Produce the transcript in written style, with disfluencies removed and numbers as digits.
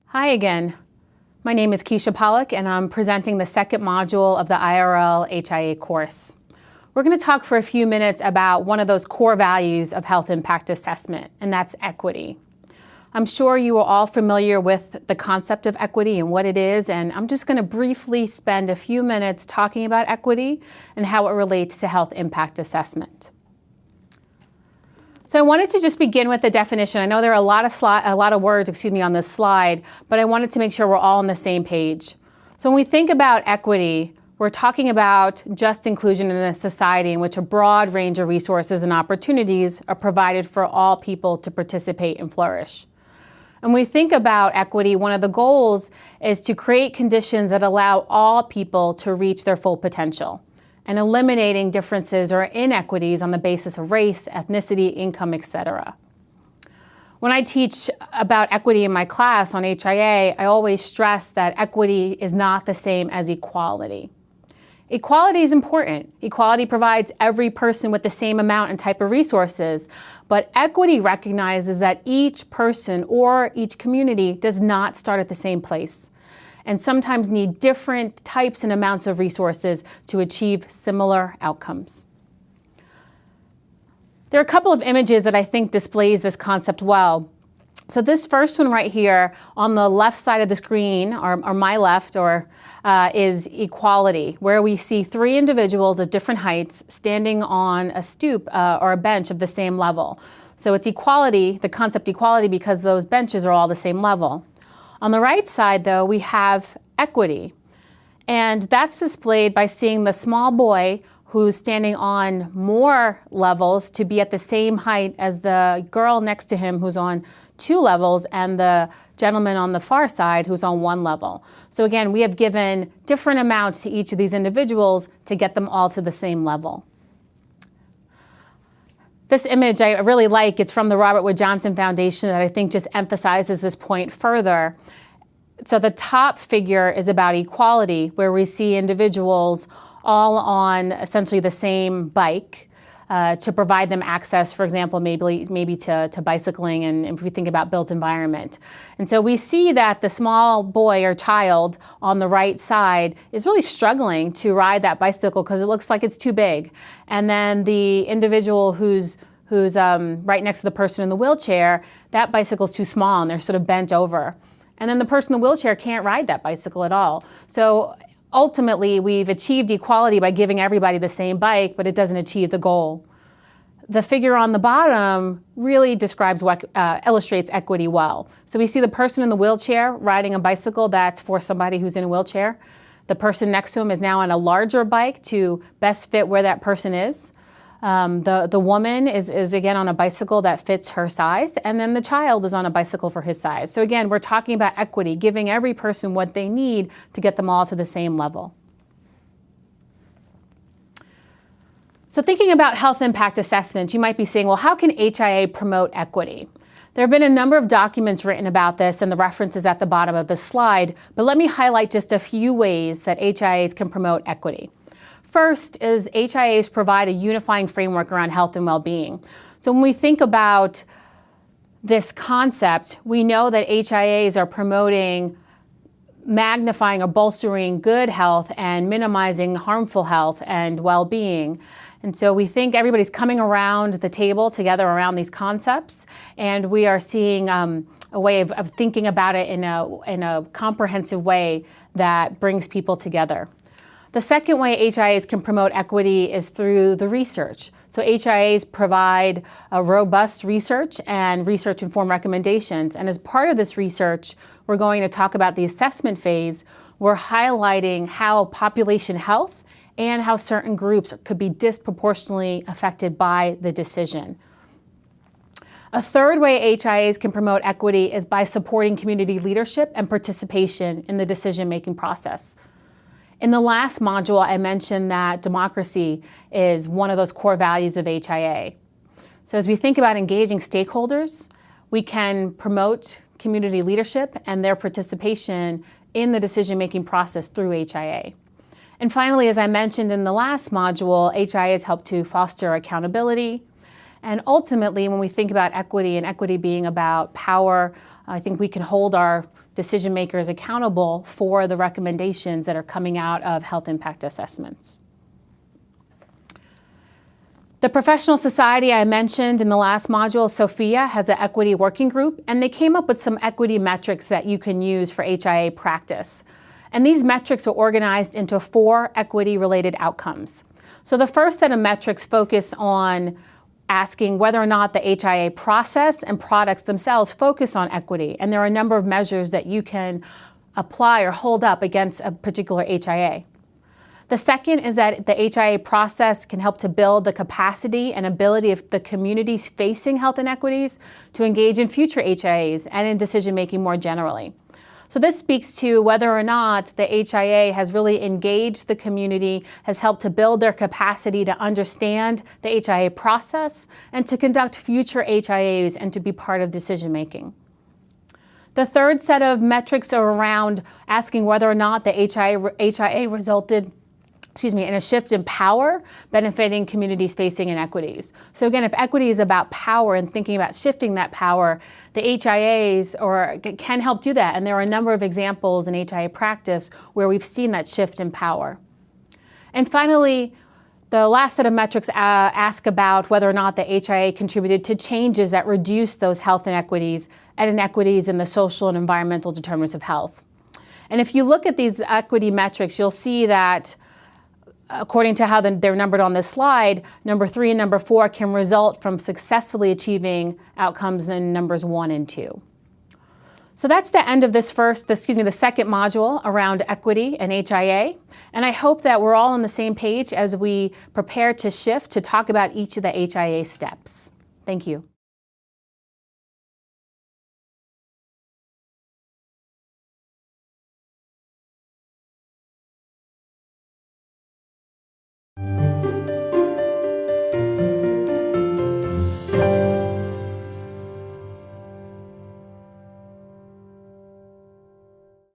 Hi again. My name is Keisha Polluck, and I'm presenting the second module of the IRL HIA course. We're going to talk for a few minutes about one of those core values of health impact assessment, and that's equity. I'm sure you are all familiar with the concept of equity and what it is, and I'm just going to briefly spend a few minutes talking about equity and how it relates to health impact assessment. So I wanted to just begin with the definition. I know there are a lot of words, on this slide, but I wanted to make sure we're all on the same page. So when we think about equity, we're talking about just inclusion in a society in which a broad range of resources and opportunities are provided for all people to participate and flourish. And when we think about equity, one of the goals is to create conditions that allow all people to reach their full potential, and eliminating differences or inequities on the basis of race, ethnicity, income, etc. When I teach about equity in my class on HIA, I always stress that equity is not the same as equality. Equality is important. Equality provides every person with the same amount and type of resources, but equity recognizes that each person or each community does not start at the same place, and sometimes need different types and amounts of resources to achieve similar outcomes. There are a couple of images that I think displays this concept well. So this first one right here on the left side of the screen, or my left, is equality, where we see three individuals of different heights standing on a stoop or a bench of the same level. So it's equality, the concept equality, because those benches are all the same level. On the right side, though, we have equity, and that's displayed by seeing the small boy who's standing on more levels to be at the same height as the girl next to him who's on 2 levels, and the gentleman on the far side who's on 1 level. So again, we have given different amounts to each of these individuals to get them all to the same level. This image I really like. It's from the Robert Wood Johnson Foundation that I think just emphasizes this point further. So the top figure is about equality, where we see individuals all on essentially the same bike to provide them access, for example, maybe to bicycling, and if we think about built environment. And so we see that the small boy or child on the right side is really struggling to ride that bicycle because it looks like it's too big. And then the individual who's right next to the person in the wheelchair, that bicycle's too small and they're sort of bent over. And then the person in the wheelchair can't ride that bicycle at all. So ultimately, we've achieved equality by giving everybody the same bike, but it doesn't achieve the goal. The figure on the bottom really describes illustrates equity well. So we see the person in the wheelchair riding a bicycle that's for somebody who's in a wheelchair. The person next to him is now on a larger bike to best fit where that person is. The woman is again on a bicycle that fits her size, and then the child is on a bicycle for his size. So again, we're talking about equity, giving every person what they need to get them all to the same level. So thinking about health impact assessment, you might be saying, well, how can HIA promote equity? There have been a number of documents written about this, and the reference is at the bottom of the slide, but let me highlight just a few ways that HIAs can promote equity. First is HIAs provide a unifying framework around health and well-being. So when we think about this concept, we know that HIAs are promoting, magnifying or bolstering good health and minimizing harmful health and well-being. And so we think everybody's coming around the table together around these concepts, and we are seeing a way of thinking about it in a comprehensive way that brings people together. The second way HIAs can promote equity is through the research. So HIAs provide a robust research and research-informed recommendations. And as part of this research, we're going to talk about the assessment phase. We're highlighting how population health and how certain groups could be disproportionately affected by the decision. A third way HIAs can promote equity is by supporting community leadership and participation in the decision-making process. In the last module, I mentioned that democracy is one of those core values of HIA. So as we think about engaging stakeholders, we can promote community leadership and their participation in the decision-making process through HIA. And finally, as I mentioned in the last module, HIA has helped to foster accountability. And ultimately, when we think about equity and equity being about power, I think we can hold our decision makers accountable for the recommendations that are coming out of health impact assessments. The professional society I mentioned in the last module, SOFIA, has an equity working group, and they came up with some equity metrics that you can use for HIA practice. And these metrics are organized into 4 equity-related outcomes. So the first set of metrics focus on asking whether or not the HIA process and products themselves focus on equity. And there are a number of measures that you can apply or hold up against a particular HIA. The second is that the HIA process can help to build the capacity and ability of the communities facing health inequities to engage in future HIAs and in decision-making more generally. So this speaks to whether or not the HIA has really engaged the community, has helped to build their capacity to understand the HIA process and to conduct future HIAs and to be part of decision-making. The third set of metrics are around asking whether or not the HIA resulted in a shift in power benefiting communities facing inequities. So again, if equity is about power and thinking about shifting that power, the HIAs can help do that. And there are a number of examples in HIA practice where we've seen that shift in power. And finally, the last set of metrics ask about whether or not the HIA contributed to changes that reduce those health inequities and inequities in the social and environmental determinants of health. And if you look at these equity metrics, you'll see that according to how they're numbered on this slide, number 3 and number 4 can result from successfully achieving outcomes in numbers 1 and 2. So that's the end of the second module around equity and HIA. And I hope that we're all on the same page as we prepare to shift to talk about each of the HIA steps. Thank you.